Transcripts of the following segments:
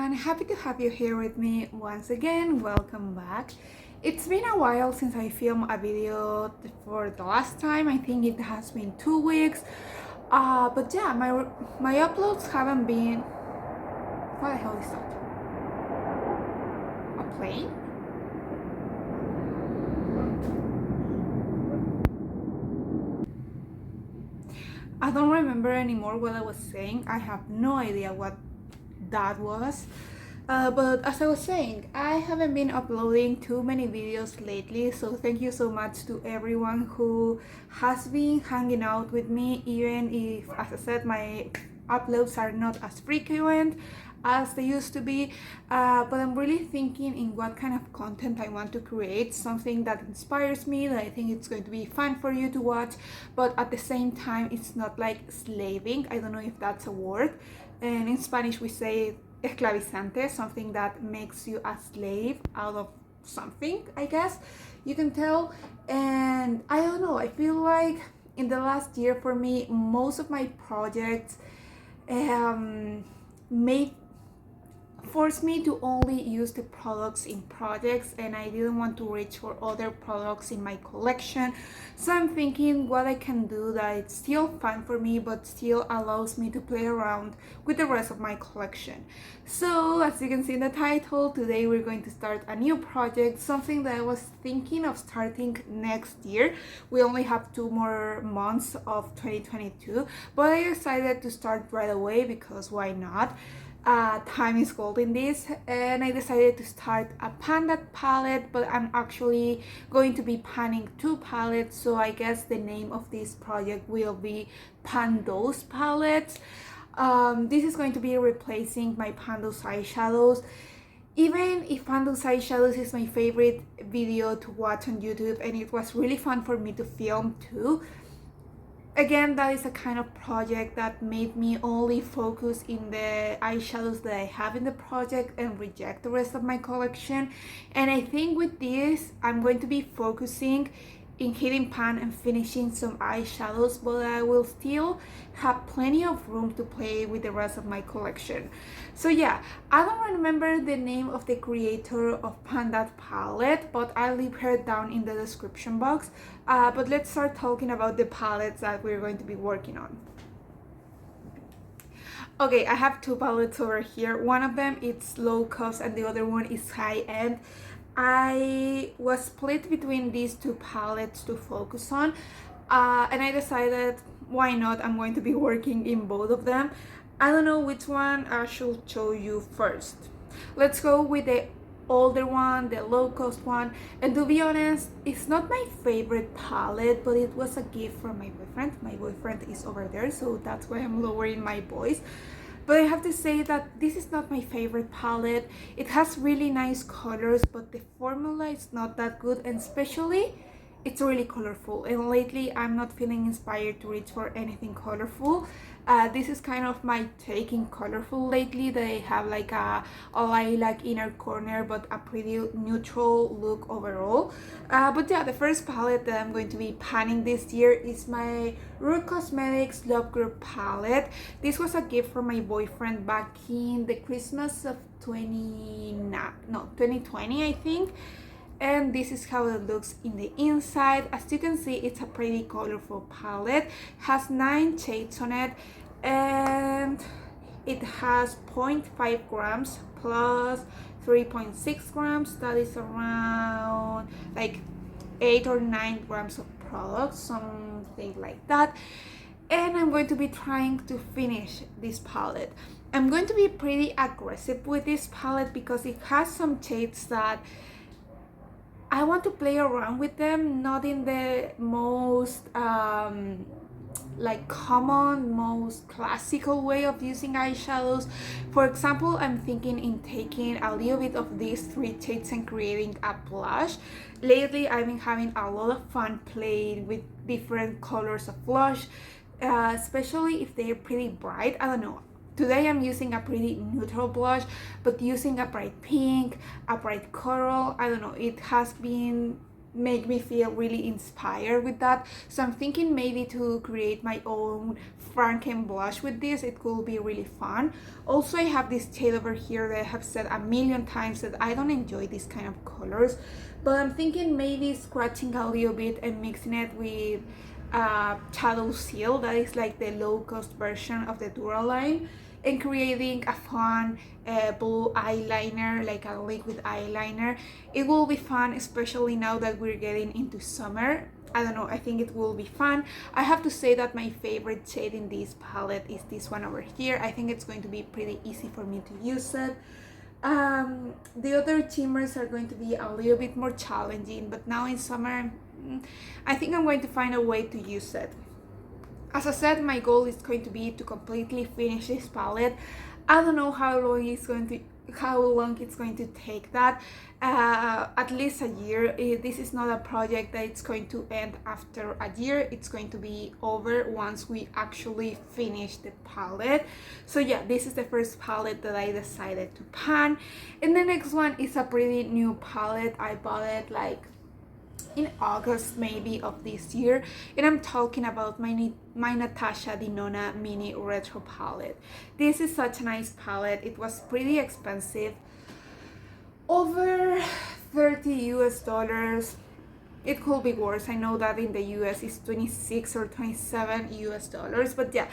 everyone, happy to have you here with me once again. Welcome back. It's been a while since I filmed a video for the last time. I think it has been 2 weeks. But yeah, my uploads haven't been. What the hell is that? A plane? I don't remember anymore what I was saying. I have no idea what that was. But as I was saying, I haven't been uploading too many videos lately, so thank you so much to everyone who has been hanging out with me, even if, as I said, my uploads are not as frequent as they used to be. But I'm really thinking in what kind of content I want to create, something that inspires me, that I think it's going to be fun for you to watch, but at the same time it's not like slaving. I don't know if that's a word, and in Spanish we say esclavizante, something that makes you a slave out of something, I guess you can tell. And I don't know, I feel like in the last year for me, most of my projects made forced me to only use the products in projects, and I didn't want to reach for other products in my collection. So I'm thinking what I can do that it's still fun for me but still allows me to play around with the rest of my collection. So as you can see in the title, today we're going to start a new project, something that I was thinking of starting next year. We only have 2 more months of 2022, but I decided to start right away because why not? Time is gold in this, and I decided to start a panda palette, but I'm actually going to be panning 2 palettes, so I guess the name of this project will be Pandos palettes. This is going to be replacing my Pandos eyeshadows. Even if Pandos eyeshadows is my favorite video to watch on YouTube, and it was really fun for me to film too, again, that is a kind of project that made me only focus in the eyeshadows that I have in the project and reject the rest of my collection. And I think with this, I'm going to be focusing in hitting pan and finishing some eyeshadows, but I will still have plenty of room to play with the rest of my collection. So yeah, I don't remember the name of the creator of Panda palette, but I'll leave her down in the description box. But let's start talking about the palettes that we're going to be working on. Okay, I have 2 palettes over here. One of them is low cost and the other one is high end. I was split between these 2 palettes to focus on, and I decided why not, I'm going to be working in both of them. I don't know which one I should show you first. Let's go with the older one, the low cost one. And to be honest, it's not my favorite palette, but it was a gift from my boyfriend. My boyfriend is over there, so that's why I'm lowering my voice. But I have to say that this is not my favorite palette. It has really nice colors, but the formula is not that good, and especially it's really colorful, and lately I'm not feeling inspired to reach for anything colorful. This is kind of my take in colorful lately. They have like a lilac inner corner, but a pretty neutral look overall. But yeah, the first palette that I'm going to be panning this year is my Rue Cosmetics Love Group palette. This was a gift from my boyfriend back in the Christmas of 2020, I think. And this is how it looks in the inside. As you can see, it's a pretty colorful palette, has 9 shades on it, and it has 0.5 grams plus 3.6 grams. That is around like 8 or 9 grams of product, something like that. And I'm going to be trying to finish this palette. I'm going to be pretty aggressive with this palette because it has some shades that I want to play around with them, not in the most like common, most classical way of using eyeshadows. For example, I'm thinking in taking a little bit of these 3 shades and creating a blush. Lately, I've been having a lot of fun playing with different colors of blush, especially if they're pretty bright. I don't know. Today I'm using a pretty neutral blush, but using a bright pink, a bright coral, I don't know, it has been make me feel really inspired with that. So I'm thinking maybe to create my own Franken blush with this. It could be really fun. Also, I have this shade over here that I have said a million times that I don't enjoy these kind of colors, but I'm thinking maybe scratching a little bit and mixing it with Shadow Seal, that is like the low cost version of the Duraline, and creating a fun blue eyeliner, like a liquid eyeliner. It will be fun, especially now that we're getting into summer. I don't know, I think it will be fun. I have to say that my favorite shade in this palette is this one over here. I think it's going to be pretty easy for me to use it. The other shimmers are going to be a little bit more challenging, but now in summer, I think I'm going to find a way to use it. As I said, my goal is going to be to completely finish this palette. I don't know how long it's going to take that. At least a year. This is not a project that it's going to end after a year. It's going to be over once we actually finish the palette. So yeah, this is the first palette that I decided to pan, and the next one is a pretty new palette. I bought it like in August maybe of this year, and I'm talking about my Natasha Denona mini retro palette. This is such a nice palette. It was pretty expensive, over $30 US. It could be worse. I know that in the US it's 26 or 27 US, but yeah,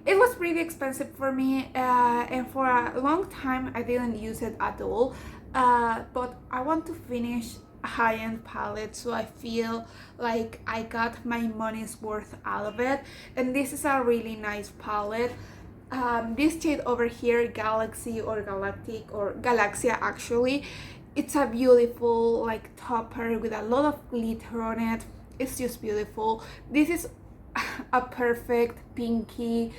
it was pretty expensive for me, and for a long time I didn't use it at all, but I want to finish high-end palette, so I feel like I got my money's worth out of it, and this is a really nice palette. This shade over here, Galaxy or Galactic or Galaxia actually, it's a beautiful like topper with a lot of glitter on it. It's just beautiful. This is a perfect pinky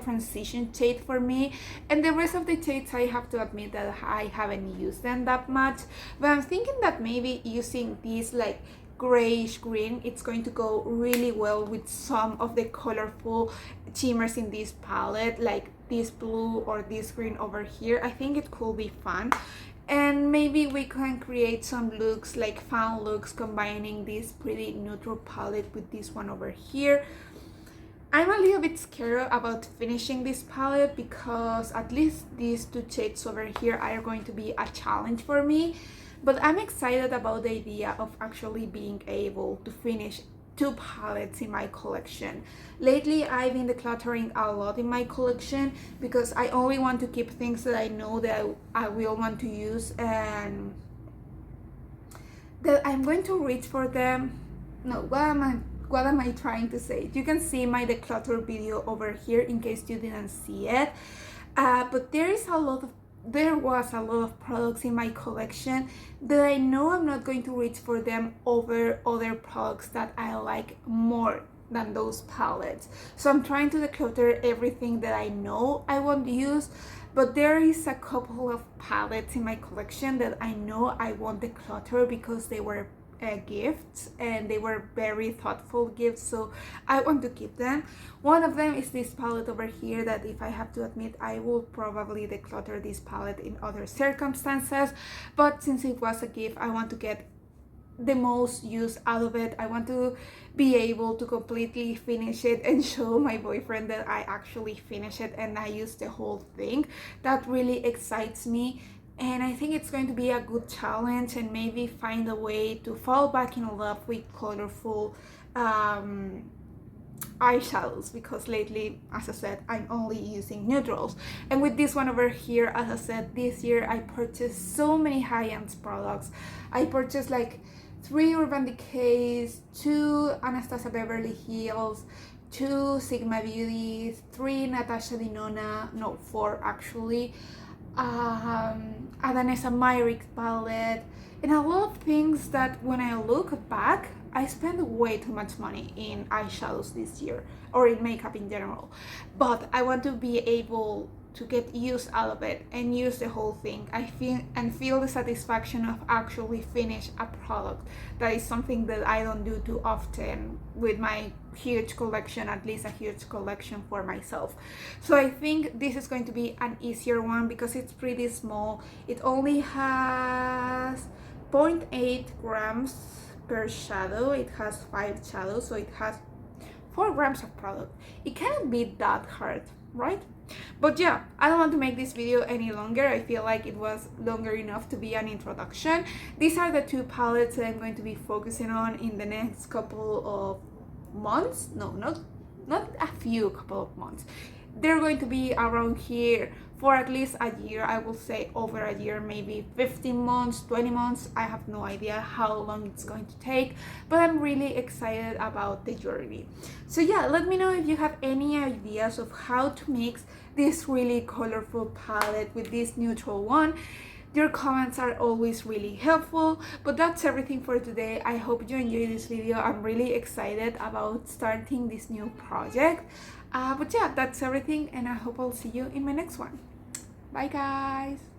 transition shade for me, and the rest of the shades I have to admit that I haven't used them that much, but I'm thinking that maybe using this like grayish green, it's going to go really well with some of the colorful shimmers in this palette, like this blue or this green over here. I think it could be fun, and maybe we can create some looks, like fun looks, combining this pretty neutral palette with this one over here. I'm a little bit scared about finishing this palette because at least these two shades over here are going to be a challenge for me, but I'm excited about the idea of actually being able to finish two palettes in my collection. Lately I've been decluttering a lot in my collection because I only want to keep things that I know that I will want to use and that I'm going to reach for them. No, what am I trying to say? You can see my declutter video over here in case you didn't see it, but there was a lot of products in my collection that I know I'm not going to reach for them over other products that I like more than those palettes. So I'm trying to declutter everything that I know I won't use, but there is a couple of palettes in my collection that I know I won't declutter because they were gifts and they were very thoughtful gifts, so I want to keep them. One of them is this palette over here that, if I have to admit, I will probably declutter this palette in other circumstances, but since it was a gift, I want to get the most use out of it. I want to be able to completely finish it and show my boyfriend that I actually finished it and I used the whole thing. That really excites me, and I think it's going to be a good challenge, and maybe find a way to fall back in love with colorful eyeshadows, because lately, as I said, I'm only using neutrals. And with this one over here, as I said, this year I purchased so many high-end products. I purchased like 3 Urban Decays, 2 Anastasia Beverly Hills, 2 Sigma Beauties, 3 Natasha Denona, no, 4 actually, Adanesa Myrick palette, and a lot of things that when I look back, I spent way too much money in eyeshadows this year, or in makeup in general, but I want to be able to get use out of it and use the whole thing. I feel the satisfaction of actually finish a product. That is something that I don't do too often with my huge collection, at least a huge collection for myself. So I think this is going to be an easier one because it's pretty small. It only has 0.8 grams per shadow. It has 5 shadows, so it has 4 grams of product. It cannot be that hard, right? But yeah, I don't want to make this video any longer. I feel like it was longer enough to be an introduction. These are the 2 palettes that I'm going to be focusing on in the next couple of months. No, not a few, couple of months. They're going to be around here for at least a year. I will say over a year, maybe 15 months, 20 months. I have no idea how long it's going to take, but I'm really excited about the journey. So yeah, let me know if you have any ideas of how to mix this really colorful palette with this neutral one. Your comments are always really helpful, but that's everything for today. I hope you enjoyed this video. I'm really excited about starting this new project. But yeah, that's everything, and I hope I'll see you in my next one. Bye guys!